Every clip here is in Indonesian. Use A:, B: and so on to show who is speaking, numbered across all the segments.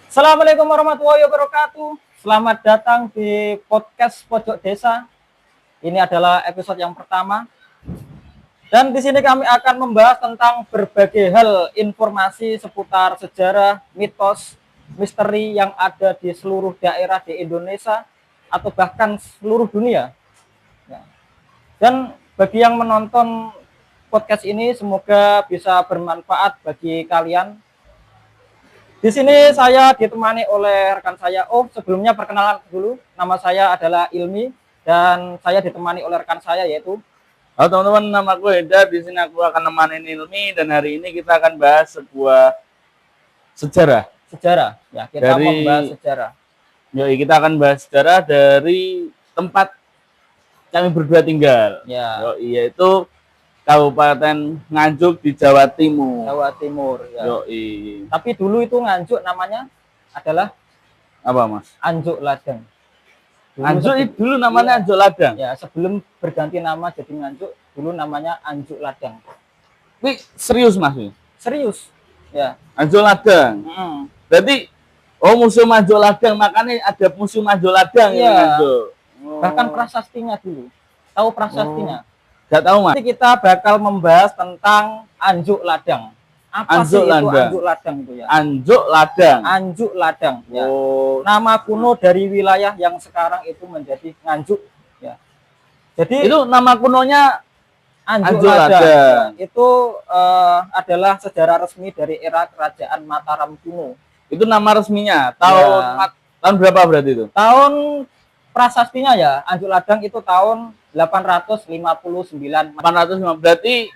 A: Assalamualaikum warahmatullahi wabarakatuh. Selamat datang di podcast Pojok Desa. Ini adalah episode yang pertama. Dan di sini kami akan membahas tentang berbagai hal informasi seputar sejarah, mitos, misteri yang ada di seluruh daerah di Indonesia atau bahkan seluruh dunia. Ya. Dan bagi yang menonton podcast ini semoga bisa bermanfaat bagi kalian. Di sini saya ditemani oleh rekan saya. Oh, sebelumnya perkenalan dulu. Nama saya adalah Ilmi dan saya ditemani oleh rekan saya yaitu.
B: Halo teman-teman, nama aku Eda. Di sini aku akan nemenin Ilmi dan hari ini kita akan bahas sebuah sejarah.
A: Sejarah. Ya, kita membahas sejarah.
B: Yoi, kita akan bahas sejarah dari tempat kami berdua tinggal.
A: Ya.
B: Yoi, yaitu Kabupaten Nganjuk di Jawa Timur.
A: Jawa Timur. Ya.
B: Yoi.
A: Tapi dulu itu Nganjuk namanya adalah
B: apa, Mas?
A: Anjuk Ladang.
B: Nganjuk dulu namanya Anjuk Ladang.
A: Ya, sebelum berganti nama jadi Nganjuk, dulu namanya Anjuk Ladang.
B: Ini serius, Mas?
A: Serius. Ya.
B: Anjuk Ladang. Berarti museum Anjuk Ladang, makanya ada museum Anjuk Ladang
A: ya. Bahkan prasastinya dulu. Tahu prasastinya?
B: Gak tahu, Mas.
A: Nanti kita bakal membahas tentang Anjuk Ladang. Apa
B: Anjuk
A: sih
B: Ladang.
A: itu Anjuk Ladang itu ya?
B: Anjuk Ladang.
A: Anjuk Ladang. Ya. Nama kuno dari wilayah yang sekarang itu menjadi Nganjuk. Ya. Jadi
B: itu nama kunonya
A: Anjuk Ladang. Ya. Itu adalah sejarah resmi dari era kerajaan Mataram kuno.
B: Itu nama resminya. Tahun berapa berarti itu?
A: Tahun prasastinya ya, Anjuk Ladang itu tahun 859.
B: 850. Berarti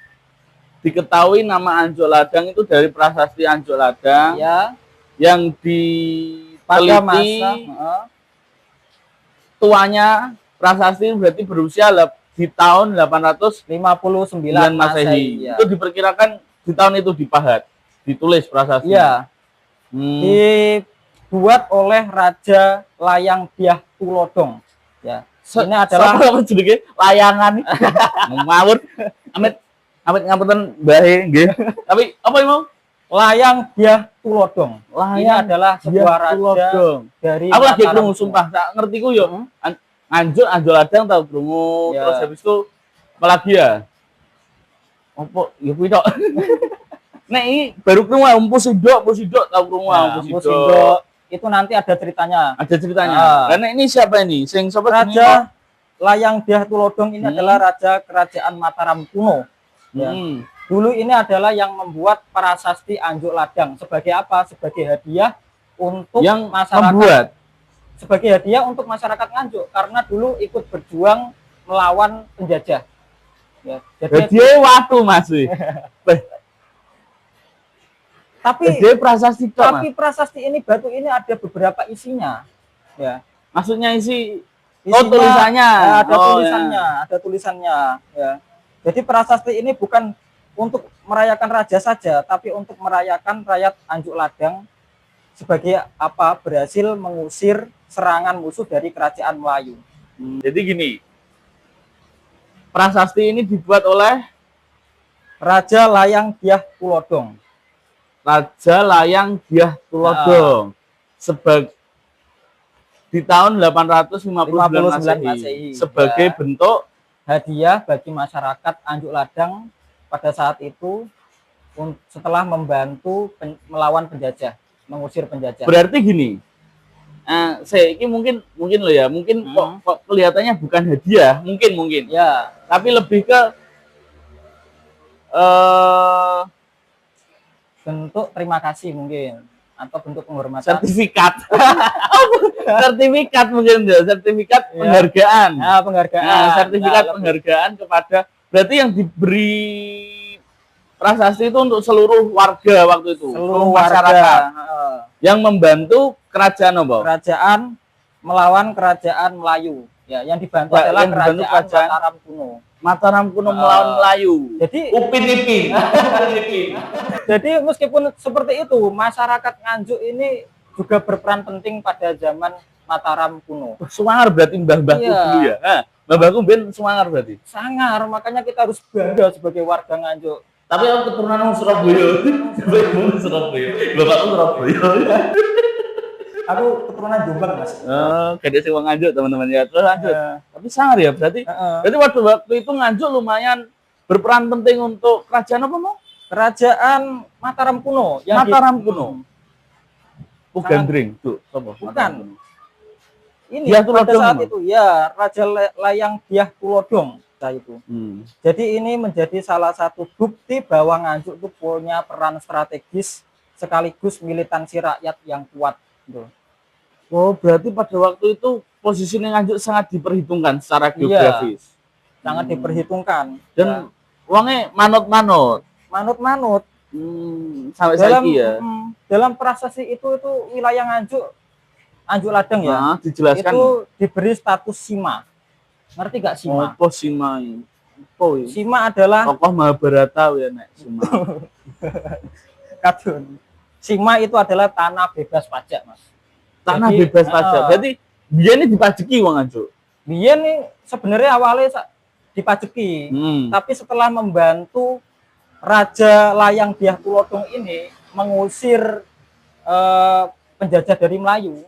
B: diketahui nama Anjuk Ladang itu dari prasasti Anjuk Ladang
A: ya,
B: yang diteliti tuanya prasasti berarti berusia di tahun 859 Masehi. Ya. Itu diperkirakan di tahun itu ditulis prasasti.
A: Ya. Dibuat oleh Raja Layang Dyah Tulodong. Ya. Ini adalah
B: layangan ngawur amit ngapunten Mbah nggih. Tapi apa mau
A: Layang Dyah Tulodong. Ini adalah sebuah raja dari
B: aku lagi krungu sumpah tak ngerti ku yo. Anjuk Ladang tau krungu terus habis itu apalagi ya? Opo ya kuwi tok. Nek ini baru krungu Pusidok tau krungu
A: Pusidok. Itu nanti ada ceritanya.
B: Ada ceritanya. Karena ini siapa ini?
A: Raja Layang Dyah Tulodong ini adalah raja kerajaan Mataram kuno. Ya. Dulu ini adalah yang membuat prasasti Anjuk Ladang sebagai apa? Sebagai hadiah untuk
B: yang
A: masyarakat.
B: Membuat.
A: Sebagai hadiah untuk masyarakat Nganjuk karena dulu ikut berjuang melawan penjajah. Ya.
B: Jadi dia waktu Mas.
A: Tapi prasasti ini batu ini ada beberapa isinya. Ya.
B: Maksudnya tulisannya.
A: Ya, ada tulisannya, ya. Jadi prasasti ini bukan untuk merayakan raja saja, tapi untuk merayakan rakyat Anjuk Ladang sebagai apa? Berhasil mengusir serangan musuh dari kerajaan Melayu.
B: Jadi gini. Prasasti ini dibuat oleh Raja Layang Dyah Tulodong. Di tahun 859 Masehi sebagai bentuk
A: hadiah bagi masyarakat Anjuk Ladang pada saat itu setelah membantu melawan penjajah, mengusir penjajah.
B: Berarti gini, ini mungkin loh ya, mungkin kok kelihatannya bukan hadiah, mungkin
A: ya,
B: tapi lebih ke
A: bentuk terima kasih mungkin atau bentuk penghormatan.
B: Sertifikat mungkin ya, sertifikat penghargaan.
A: Ya, penghargaan.
B: Sertifikat penghargaan kepada berarti yang diberi prasasti itu untuk seluruh warga waktu itu,
A: seluruh
B: masyarakat yang membantu kerajaan apa?
A: Kerajaan melawan kerajaan Melayu. Ya, yang dibantu adalah kerajaan Mataram kuno.
B: Mataram kuno melawan Melayu.
A: Jadi
B: Upin Ipin.
A: Jadi meskipun seperti itu, masyarakat Nganjuk ini juga berperan penting pada zaman Mataram kuno.
B: Suwangar berarti mbah-mbahku dulu ya. Mbah-mbahku ben suwangar berarti.
A: Sangar, makanya kita harus bangga sebagai warga Nganjuk.
B: Tapi aku keturunan Surabaya. Surabaya. Bapakku Surabaya.
A: Aku keturunan Jombang, Mas.
B: Gede sih wong Nganjuk teman-teman ya. Terus lanjut. Tapi sangar ya berarti.
A: Heeh.
B: Berarti waktu itu Nganjuk lumayan berperan penting untuk kerajaan apa mau?
A: Kerajaan Mataram kuno
B: Mataram kuno.
A: Sangat-
B: Gandring, tuh. Apa?
A: Bukan.
B: Mataram kuno.
A: Ini
B: Dyah
A: pada
B: Tulodhong
A: saat
B: emang?
A: itu ya Raja Layang Dyah Tulodhong itu. Jadi ini menjadi salah satu bukti bahwa Nganjuk itu punya peran strategis sekaligus militansi rakyat yang kuat. Gitu.
B: Oh, berarti pada waktu itu posisinya Nganjuk sangat diperhitungkan secara
A: Iya.
B: geografis.
A: Sangat diperhitungkan.
B: Dan
A: Ya.
B: uangnya manut-manut.
A: Manut-manut.
B: Sampai
A: Dalam
B: saiki ya.
A: dalam prasasti itu wilayah Nganjuk Ladang ya.
B: Nah, dijelaskan.
A: Itu diberi status Sima. Ngerti gak Sima?
B: Apa Sima ini? Apa ini?
A: Sima adalah
B: Tokoh Mahabharata ya nek Sima.
A: kadun. Sima itu adalah tanah bebas pajak, Mas.
B: Tanah
A: Jadi,
B: bebas pajak. Berarti dia ini dipajeki wong Nganjuk.
A: Biyen nih sebenarnya awalnya dipajeki, tapi setelah membantu Raja Layang Dyah Tulodhong ini mengusir penjajah dari Melayu,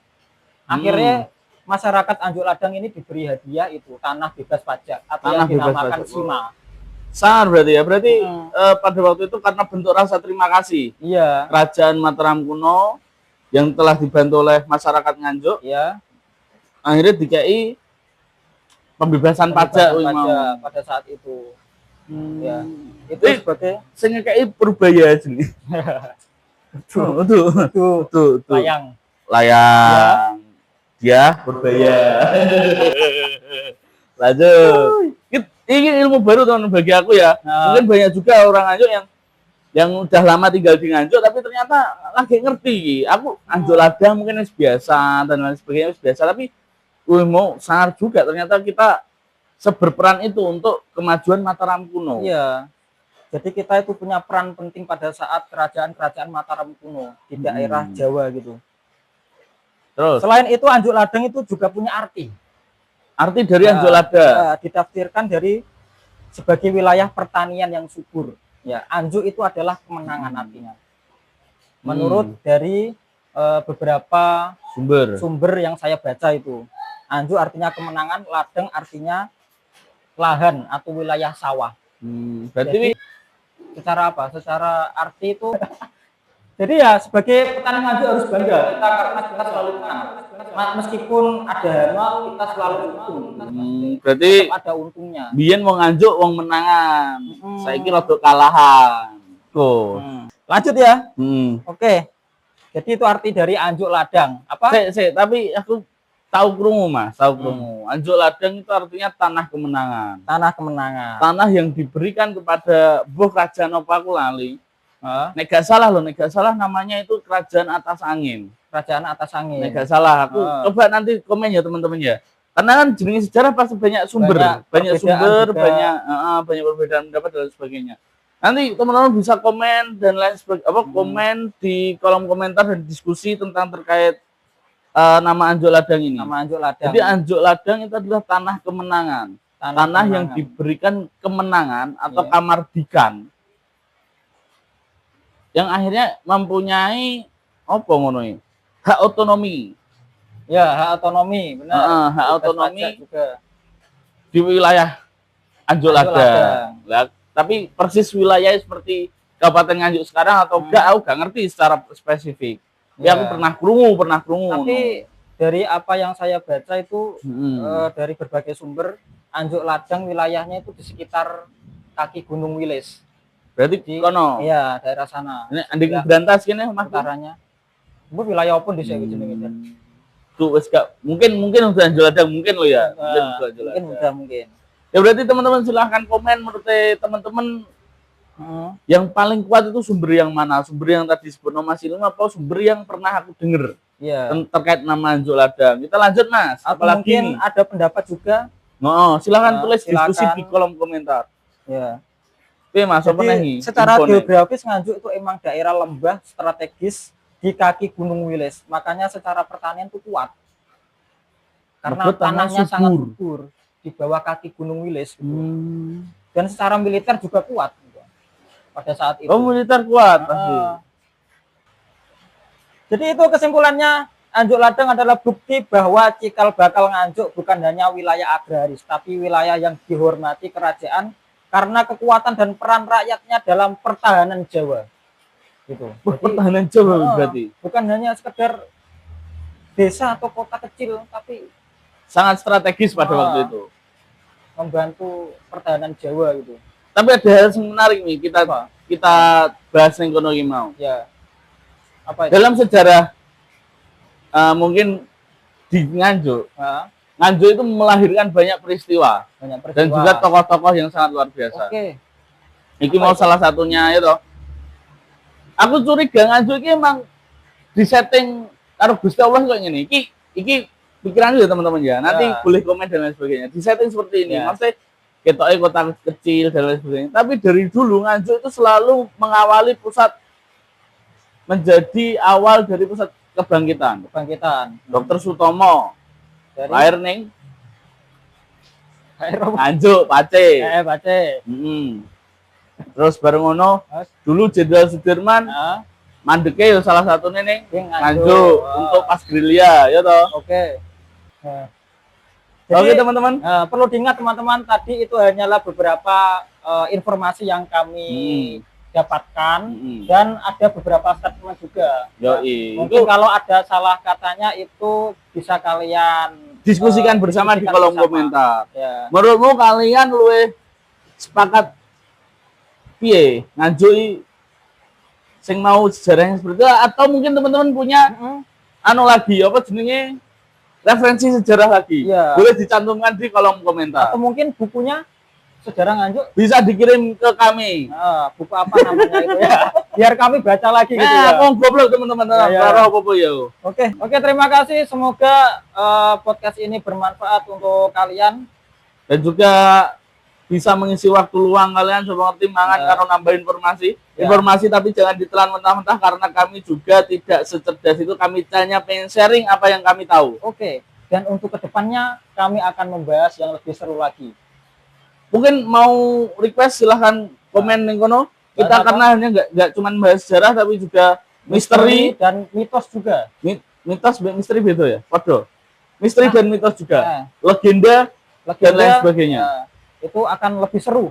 A: akhirnya masyarakat Nganjuk Ladang ini diberi hadiah itu tanah bebas pajak atau
B: Tanah
A: yang dinamakan
B: bebas pajak.
A: Sima.
B: Sangat berarti ya. Berarti pada waktu itu karena bentuk rasa terima kasih
A: Iya,
B: kerajaan Mataram kuno yang telah dibantu oleh masyarakat Nganjuk,
A: ya.
B: akhirnya DKI pembebasan pajak wih, mau.
A: pada saat itu. Ya, itu
B: Eh,
A: sebagai
B: sing ngekei Purbaya sini. Tuh.
A: layang.
B: Layang. Dia Purbaya. Lanjut. Ini ilmu baru teman bagi aku ya. Mungkin banyak juga orang Nganjuk yang udah lama tinggal di Nganjuk tapi ternyata lagi ngerti. Aku Nganjuk Ladang mungkin biasa dan lain sebagainya biasa, tapi mau sangat juga ternyata kita seberperan itu untuk kemajuan Mataram kuno.
A: Iya. Jadi kita itu punya peran penting pada saat kerajaan-kerajaan Mataram kuno di daerah Jawa gitu.
B: Terus
A: Selain itu Nganjuk Ladang itu juga punya arti.
B: arti dari Nganjuk Ladang.
A: Ditafsirkan dari sebagai wilayah pertanian yang subur. Ya, Nganjuk itu adalah kemenangan artinya. Menurut dari beberapa sumber yang saya baca itu, Nganjuk artinya kemenangan, Ladang artinya lahan atau wilayah sawah.
B: Berarti
A: Jadi, secara apa? Secara arti itu jadi ya sebagai petani Nganjuk harus bangga kita karena kita selalu menang. Meskipun ada hama kita selalu untung.
B: berarti
A: Tetap ada untungnya.
B: biyen wong Nganjuk wong menangan. Saiki rada kalahan. Tuh.
A: Lanjut ya. Oke. Jadi itu arti dari Nganjuk Ladang. Apa?
B: Tapi aku tahu krungu Mas, tahu krungu. Nganjuk Ladang itu artinya tanah kemenangan.
A: Tanah kemenangan.
B: Tanah yang diberikan kepada buah kerajaan apa aku lali. Nek gak salah loh, nek gak salah namanya itu Kerajaan Atas Angin.
A: Kerajaan Atas Angin.
B: Nek gak salah, aku coba nanti komen ya teman-teman ya. Karena kan jenis sejarah pasti banyak sumber, banyak sumber, banyak perbedaan pendapat dan sebagainya. Nanti teman-teman bisa komen dan lain sebagainya, komen di kolom komentar dan diskusi tentang terkait nama Nganjuk Ladang ini.
A: Nama Nganjuk Ladang.
B: Jadi Nganjuk Ladang itu adalah tanah kemenangan, tanah yang diberikan kemenangan atau kamardikan, yang akhirnya mempunyai apa ngono iki? Hak otonomi.
A: Ya, hak otonomi, benar.
B: Hak otonomi
A: juga
B: di wilayah Nganjuk Ladang. Tapi persis wilayahnya seperti Kabupaten Nganjuk sekarang atau enggak, aku enggak ngerti secara spesifik. Ya, aku pernah krungu.
A: Tapi dari apa yang saya baca itu dari berbagai sumber, Nganjuk Ladang wilayahnya itu di sekitar kaki Gunung Wilis.
B: Berarti di kono.
A: Iya, daerah sana.
B: Ini anding berantas kene Mas.
A: Utaranya. Bu wilayah open di sini jenenge.
B: Tuh wis gak mungkin udah Nganjuk Ladang mungkin lo ya.
A: Mungkin.
B: Ya berarti teman-teman silahkan komen menurut teman-teman yang paling kuat itu sumber yang mana? Sumber yang tadi disebut Mas Ilmu apa sumber yang pernah aku dengar?
A: Iya.
B: Terkait nama Nganjuk Ladang. Kita lanjut Mas.
A: Apalagi mungkin ada pendapat juga.
B: Silahkan tulis diskusi di kolom komentar.
A: Ya.
B: Mas,
A: jadi secara geografis Nganjuk itu emang daerah lembah strategis di kaki Gunung Wilis. Makanya secara pertanian itu kuat. Karena tanahnya sangat subur di bawah kaki Gunung Wilis. Gitu. Dan secara militer juga kuat. Gitu. Pada saat itu.
B: Oh, militer kuat pasti.
A: Jadi itu kesimpulannya Nganjuk Ladang adalah bukti bahwa Cikal Bakal Nganjuk bukan hanya wilayah agraris, tapi wilayah yang dihormati kerajaan karena kekuatan dan peran rakyatnya dalam pertahanan Jawa. Gitu. Jadi,
B: Pertahanan Jawa berarti
A: bukan hanya sekedar desa atau kota kecil, tapi
B: sangat strategis pada waktu itu.
A: Membantu pertahanan Jawa gitu.
B: Tapi ada hal yang menarik nih kita bahas yang kono mau.
A: Ya. Apa itu?
B: Dalam sejarah mungkin di Nganjuk, Nganjuk itu melahirkan banyak peristiwa, dan juga tokoh-tokoh yang sangat luar biasa.
A: Oke.
B: Iki mau salah satunya itu. Aku curiga Nganjuk ini emang disetting karo Gusti Allah kok ngene. Iki pikiran ya teman-teman ya. Nanti boleh komen dan lain sebagainya. Disetting seperti ini. Maksudnya ketoknya kota kecil dan lain sebagainya. Tapi dari dulu Nganjuk itu selalu mengawali menjadi awal dari pusat kebangkitan. Dr. Sutomo lahir ning Nganjuk, Pace.
A: Pace.
B: Terus bareng ngono, dulu Jenderal Sudirman mandeke ya salah satunya ning Nganjuk untuk pas gerilya ya toh.
A: Oke.
B: Oke teman-teman.
A: Perlu diingat teman-teman, tadi itu hanyalah beberapa informasi yang kami dapatkan dan ada beberapa statement juga. Mungkin kalau ada salah katanya itu bisa kalian
B: diskusikan bersama di kolom komentar.
A: Ya.
B: Menurutmu kalian luwe sepakat piye Nganjuk sing mau sejarahnya seperti itu, atau mungkin teman-teman punya anu lagi apa jenenge referensi sejarah lagi?
A: Ya.
B: Boleh dicantumkan di kolom komentar.
A: Atau mungkin bukunya Sejarah Nganjuk
B: bisa dikirim ke kami.
A: Buku apa namanya itu ya? Biar kami baca lagi gitu ya.
B: Goblok teman-teman.
A: Oke, terima kasih. Semoga podcast ini bermanfaat untuk kalian
B: dan juga bisa mengisi waktu luang kalian coba ngerti mangan karena nambah informasi tapi jangan ditelan mentah-mentah karena kami juga tidak secerdas itu, kami hanya pengen sharing apa yang kami tahu.
A: Oke. Dan untuk kedepannya kami akan membahas yang lebih seru lagi.
B: Mungkin mau request silahkan komen di kono. Kita karena hanya nggak cuma bahas sejarah tapi juga misteri
A: dan mitos juga.
B: Mitos misteri beda ya, waduh. Misteri dan mitos juga. Legenda dan lain sebagainya.
A: Itu akan lebih seru.